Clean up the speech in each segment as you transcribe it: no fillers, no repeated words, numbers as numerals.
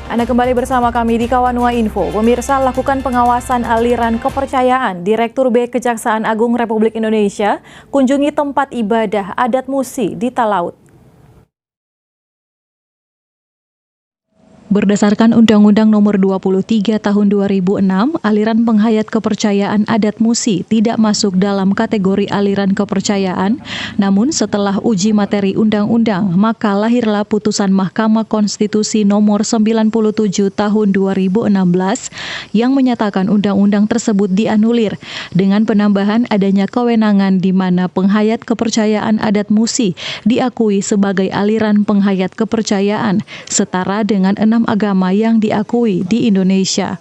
Anda kembali bersama kami di Kawanua Info. Pemirsa, lakukan pengawasan aliran kepercayaan. Direktur B Kejaksaan Agung Republik Indonesia kunjungi tempat ibadah adat Musi di Talaut. Berdasarkan Undang-Undang Nomor 23 Tahun 2006, aliran penghayat kepercayaan adat Musi tidak masuk dalam kategori aliran kepercayaan. Namun setelah uji materi undang-undang, maka lahirlah putusan Mahkamah Konstitusi Nomor 97 Tahun 2016 yang menyatakan undang-undang tersebut dianulir dengan penambahan adanya kewenangan di mana penghayat kepercayaan adat Musi diakui sebagai aliran penghayat kepercayaan setara dengan 6 agama yang diakui di Indonesia.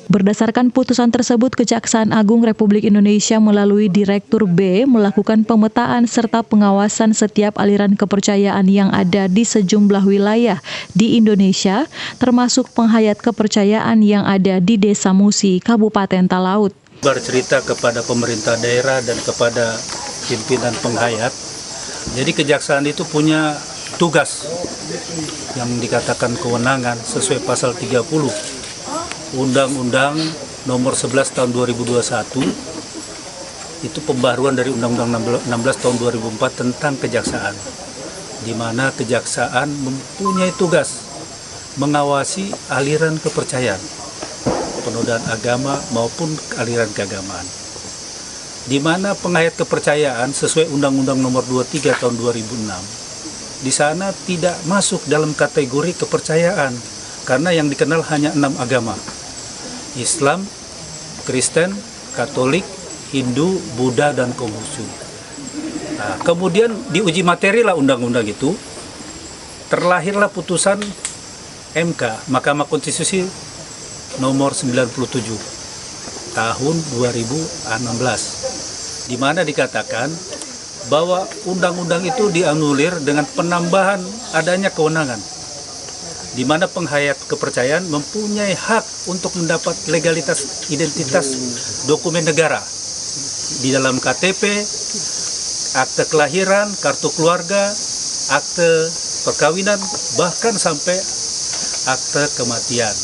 Berdasarkan putusan tersebut, Kejaksaan Agung Republik Indonesia melalui Direktur B melakukan pemetaan serta pengawasan setiap aliran kepercayaan yang ada di sejumlah wilayah di Indonesia, termasuk penghayat kepercayaan yang ada di Desa Musi, Kabupaten Talaut. Bercerita kepada pemerintah daerah dan kepada pimpinan penghayat. Jadi Kejaksaan itu punya tugas yang dikatakan kewenangan sesuai pasal 30 Undang-Undang Nomor 11 Tahun 2021, itu pembaruan dari Undang-Undang 16 Tahun 2004 tentang kejaksaan, di mana kejaksaan mempunyai tugas mengawasi aliran kepercayaan, penodaan agama maupun aliran keagamaan, di mana penghayat kepercayaan sesuai Undang-Undang Nomor 23 Tahun 2006 di sana tidak masuk dalam kategori kepercayaan karena yang dikenal hanya 6 agama: Islam, Kristen, Katolik, Hindu, Buddha, dan Konghucu. Nah, kemudian diuji materi lah undang-undang itu, terlahirlah putusan MK, Mahkamah Konstitusi nomor 97 tahun 2016, di mana dikatakan bahwa undang-undang itu dianulir dengan penambahan adanya kewenangan, di mana penghayat kepercayaan mempunyai hak untuk mendapat legalitas identitas dokumen negara di dalam KTP, akte kelahiran, kartu keluarga, akte perkawinan, bahkan sampai akte kematian.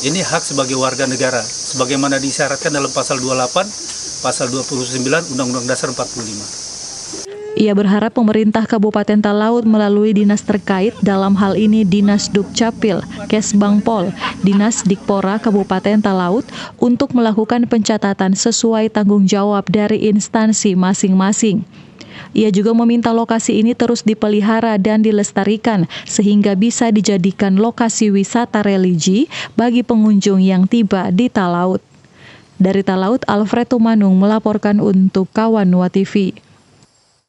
Ini hak sebagai warga negara, sebagaimana disyaratkan dalam pasal 28, pasal 29 Undang-Undang Dasar 45. Ia berharap pemerintah Kabupaten Talaut melalui dinas terkait, dalam hal ini Dinas Dukcapil, Kesbangpol, Dinas Dikpora Kabupaten Talaut, untuk melakukan pencatatan sesuai tanggung jawab dari instansi masing-masing. Ia juga meminta lokasi ini terus dipelihara dan dilestarikan sehingga bisa dijadikan lokasi wisata religi bagi pengunjung yang tiba di Talaut. Dari Talaut, Alfred Tumanung melaporkan untuk Kawanua TV.